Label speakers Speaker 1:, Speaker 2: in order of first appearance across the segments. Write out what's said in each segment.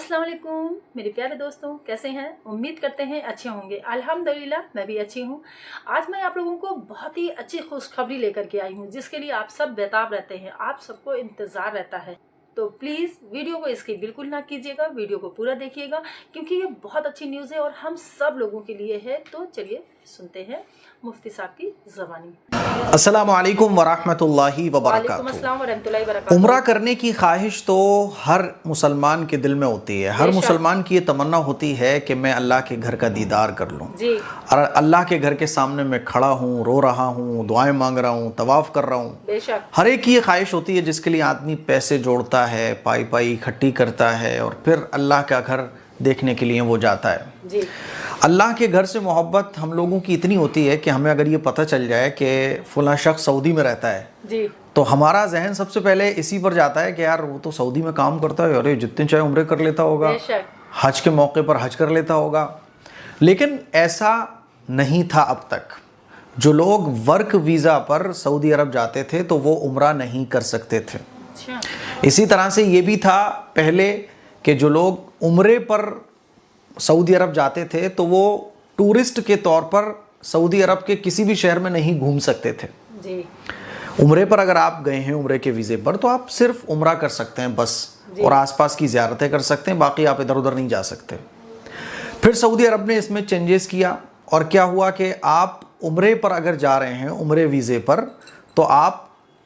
Speaker 1: अस्सलाम वालेकुम मेरे प्यारे दोस्तों, कैसे हैं? उम्मीद करते हैं अच्छे होंगे। अल्हम्दुलिल्लाह मैं भी अच्छी हूँ। आज मैं आप लोगों को बहुत ही अच्छी खुशखबरी लेकर के आई हूँ, जिसके लिए आप सब बेताब रहते हैं, आप सबको इंतज़ार रहता है। तो प्लीज़ वीडियो को स्किप बिल्कुल ना कीजिएगा, वीडियो को पूरा देखिएगा, क्योंकि ये बहुत अच्छी न्यूज़ है और हम सब लोगों के लिए है। तो चलिए सुनते हैं मुफ्ती साहब की ज़बानी।
Speaker 2: अस्सलामु अलैकुम वरहमतुल्लाहि
Speaker 1: वालेकुम
Speaker 2: वबरकातुहू।
Speaker 1: अस्सलाम वरहमतुल्लाहि वबरकातुहू।
Speaker 2: उम्रा करने की ख्वाहिश तो हर मुसलमान के दिल में होती है। हर
Speaker 1: बेशक।
Speaker 2: मुसलमान की ये तमन्ना होती है कि मैं अल्लाह के घर का दीदार कर लूँ
Speaker 1: जी
Speaker 2: और अल्लाह के घर के सामने मैं खड़ा हूँ, रो रहा हूँ, दुआएं मांग रहा हूँ, तवाफ़ कर रहा हूँ।
Speaker 1: बेशक।
Speaker 2: हर एक की ये ख्वाहिश होती है, जिसके लिए आदमी पैसे जोड़ता है, पाई पाई इकट्ठी करता है और फिर अल्लाह का घर देखने के लिए वो जाता है।
Speaker 1: जी
Speaker 2: अल्लाह के घर से मोहब्बत हम लोगों की इतनी होती है कि हमें अगर ये पता चल जाए कि फ़लाँ शख्स सऊदी में रहता है,
Speaker 1: जी
Speaker 2: तो हमारा जहन सबसे पहले इसी पर जाता है कि यार वो तो सऊदी में काम करता है, अरे जितने चाहे उम्रे कर लेता होगा,
Speaker 1: बेशक।
Speaker 2: हज के मौके पर हज कर लेता होगा। लेकिन ऐसा नहीं था अब तक। जो लोग वर्क वीज़ा पर सऊदी अरब जाते थे तो वो उम्रा नहीं कर सकते थे।
Speaker 1: अच्छा।
Speaker 2: इसी तरह से ये भी था पहले कि जो लोग उम्रे पर सऊदी अरब जाते थे तो वो टूरिस्ट के तौर पर सऊदी अरब के किसी भी शहर में नहीं घूम सकते थे।
Speaker 1: जी
Speaker 2: उम्रे पर अगर आप गए हैं उम्रे के वीज़े पर तो आप सिर्फ उम्रा कर सकते हैं बस, और आसपास की ज़ियारतें कर सकते हैं, बाकी आप इधर उधर नहीं जा सकते। फिर सऊदी अरब ने इसमें चेंजेस किया और क्या हुआ कि आप उम्रे पर अगर जा रहे हैं उम्रे वीज़े पर तो आप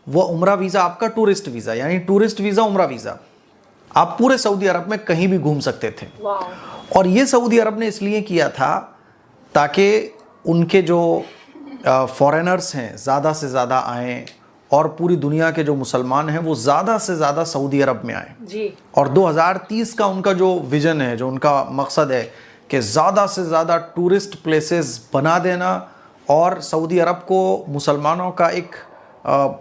Speaker 2: वो उम्रा वीज़ा आपका टूरिस्ट वीज़ा, यानी टूरिस्ट वीज़ा उम्रा वीज़ा, आप पूरे सऊदी अरब में कहीं भी घूम सकते थे।
Speaker 1: वाह।
Speaker 2: और ये सऊदी अरब ने इसलिए किया था ताकि उनके जो फॉरेनर्स हैं ज़्यादा से ज़्यादा आएँ और पूरी दुनिया के जो मुसलमान हैं वो ज़्यादा से ज़्यादा सऊदी अरब में आएँ।
Speaker 1: जी
Speaker 2: और 2030 का उनका जो विज़न है, जो उनका मकसद है कि ज़्यादा से ज़्यादा टूरिस्ट प्लेसेस बना देना और सऊदी अरब को मुसलमानों का एक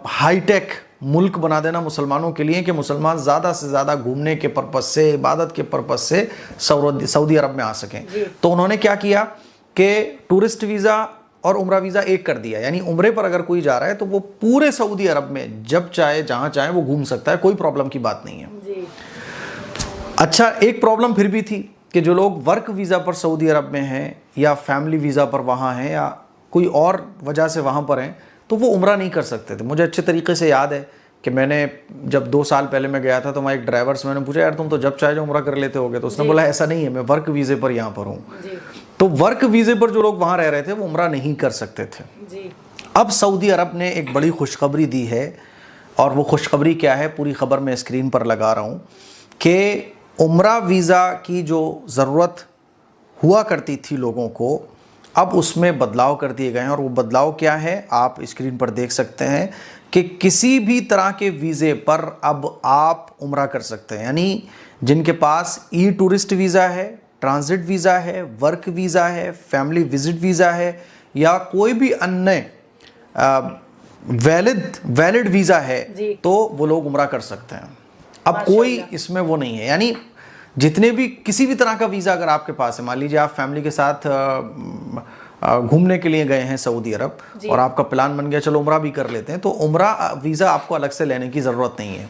Speaker 2: हाईटेक मुल्क बना देना मुसलमानों के लिए, कि मुसलमान ज़्यादा से ज़्यादा घूमने के पर्पज़ से, इबादत के पर्पज़ से सऊदी अरब में आ सकें। तो उन्होंने क्या किया कि टूरिस्ट वीज़ा और उम्रा वीज़ा एक कर दिया, यानी उम्रे पर अगर कोई जा रहा है तो वो पूरे सऊदी अरब में जब चाहे जहाँ चाहे वो घूम सकता है, कोई प्रॉब्लम की बात नहीं है।
Speaker 1: जी
Speaker 2: अच्छा, एक प्रॉब्लम फिर भी थी कि जो लोग वर्क वीज़ा पर सऊदी अरब में हैं या फैमिली वीज़ा पर वहाँ हैं या कोई और वजह से वहाँ पर हैं तो वो उम्रा नहीं कर सकते थे। मुझे अच्छे तरीके से याद है कि मैंने जब 2 साल पहले मैं गया था तो मैं एक ड्राइवर से मैंने पूछा, यार तुम तो जब चाहे जो उम्रा कर लेते होगे, तो उसने बोला ऐसा नहीं है, मैं वर्क वीज़े पर यहाँ पर हूँ। तो वर्क वीज़े पर जो लोग वहाँ रह रहे थे वो उम्रा नहीं कर सकते थे।
Speaker 1: जी
Speaker 2: अब सऊदी अरब ने एक बड़ी खुशखबरी दी है, और वो खुशखबरी क्या है पूरी ख़बर मैं स्क्रीन पर लगा रहा हूँ कि उम्रा वीज़ा की जो ज़रूरत हुआ करती थी लोगों को, अब उसमें बदलाव कर दिए गए हैं। और वो बदलाव क्या है आप स्क्रीन पर देख सकते हैं कि किसी भी तरह के वीज़े पर अब आप उम्रा कर सकते हैं। यानी जिनके पास ई टूरिस्ट वीज़ा है, ट्रांजिट वीज़ा है, वर्क वीज़ा है, फैमिली विजिट वीज़ा है या कोई भी अन्य वैलिड वीज़ा है तो वो लोग उम्रा कर सकते हैं। अब कोई इसमें वो नहीं है, यानी जितने भी किसी भी तरह का वीज़ा अगर आपके पास है, मान लीजिए आप फैमिली के साथ घूमने के लिए गए हैं सऊदी अरब और आपका प्लान बन गया चलो उम्रा भी कर लेते हैं, तो उम्रा वीज़ा आपको अलग से लेने की ज़रूरत नहीं है,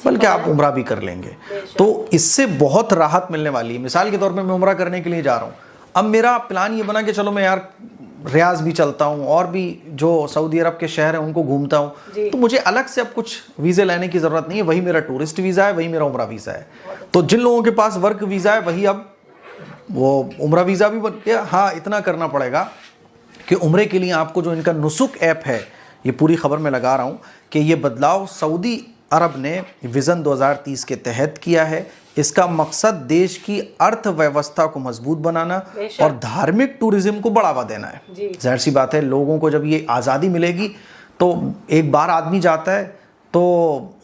Speaker 2: बल्कि आप उम्रा भी कर लेंगे। तो इससे बहुत राहत मिलने वाली है। मिसाल के तौर पे मैं उम्रा करने के लिए जा रहा हूँ, अब मेरा प्लान ये बना कि चलो मैं यार रियाज भी चलता हूँ और भी जो सऊदी अरब के शहर हैं उनको घूमता हूँ, तो मुझे अलग से अब कुछ वीज़े लेने की ज़रूरत नहीं है। वही मेरा टूरिस्ट वीज़ा है, वही मेरा उम्रा वीज़ा है। तो जिन लोगों के पास वर्क वीज़ा है वही अब वो उम्रा वीज़ा भी बन गया। हाँ, इतना करना पड़ेगा कि उम्रे के लिए आपको जो इनका नुसुक ऐप है, ये पूरी खबर में लगा रहा हूँ कि ये बदलाव सऊदी अरब ने विज़न 2030 के तहत किया है। इसका मकसद देश की अर्थव्यवस्था को मजबूत बनाना और धार्मिक टूरिज्म को बढ़ावा देना है। जाहिर सी बात है, लोगों को जब ये आज़ादी मिलेगी तो एक बार आदमी जाता है तो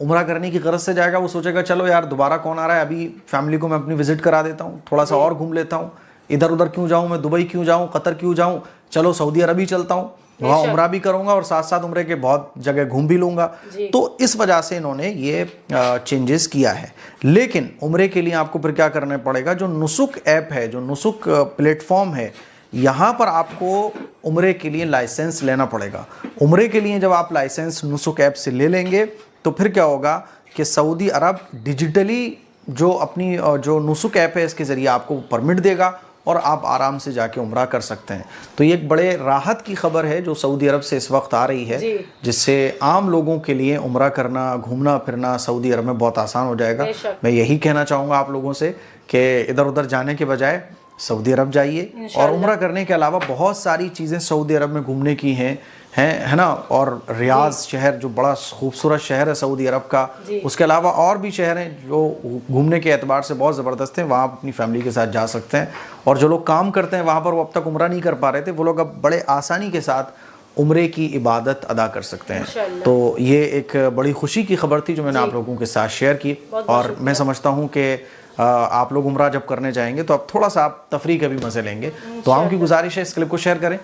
Speaker 2: उम्रा करने की गरज से जाएगा, वो सोचेगा चलो यार दोबारा कौन आ रहा है, अभी फैमिली को मैं अपनी विजिट करा देता हूँ, थोड़ा सा और घूम लेता हूँ, इधर उधर क्यों जाऊँ, मैं दुबई क्यों जाऊँ, कतर क्यों जाऊँ, चलो सऊदी अरब ही चलता हूँ, वहाँ उम्रा भी करूँगा और साथ साथ उम्रे के बहुत जगह घूम भी लूँगा। तो इस वजह से इन्होंने ये चेंजेस किया है। लेकिन उम्रे के लिए आपको फिर क्या करना पड़ेगा, जो नुसुक ऐप है, जो नुसुक प्लेटफॉर्म है, यहाँ पर आपको उम्रे के लिए लाइसेंस लेना पड़ेगा। उम्रे के लिए जब आप लाइसेंस नुसुक ऐप से ले लेंगे तो फिर क्या होगा कि सऊदी अरब डिजिटली जो अपनी जो नुसुक ऐप है इसके ज़रिए आपको परमिट देगा और आप आराम से जाके उम्रा कर सकते हैं। तो ये एक बड़े राहत की खबर है जो सऊदी अरब से इस वक्त आ रही है, जिससे आम लोगों के लिए उम्रा करना, घूमना फिरना सऊदी अरब में बहुत आसान हो जाएगा। मैं यही कहना चाहूँगा आप लोगों से कि इधर उधर जाने के बजाय सऊदी अरब जाइए, और उम्रा करने के अलावा बहुत सारी चीज़ें सऊदी अरब में घूमने की हैं, है ना। और रियाज शहर जो बड़ा खूबसूरत शहर है सऊदी अरब का, उसके अलावा और भी शहर हैं जो घूमने के एतबार से बहुत ज़बरदस्त हैं, वहाँ आप अपनी फैमिली के साथ जा सकते हैं। और जो लोग काम करते हैं वहाँ पर, वो अब तक उम्रा नहीं कर पा रहे थे, वो लोग अब बड़े आसानी के साथ उम्रे की इबादत अदा कर सकते हैं। तो ये एक बड़ी खुशी की खबर थी जो मैंने आप लोगों के साथ शेयर की। और मैं समझता हूँ कि आप लोग उम्रा जब करने जाएंगे तो अब थोड़ा सा आप तफरीह के भी मज़े लेंगे। तो आपकी गुजारिश है इस क्लिप को शेयर करें।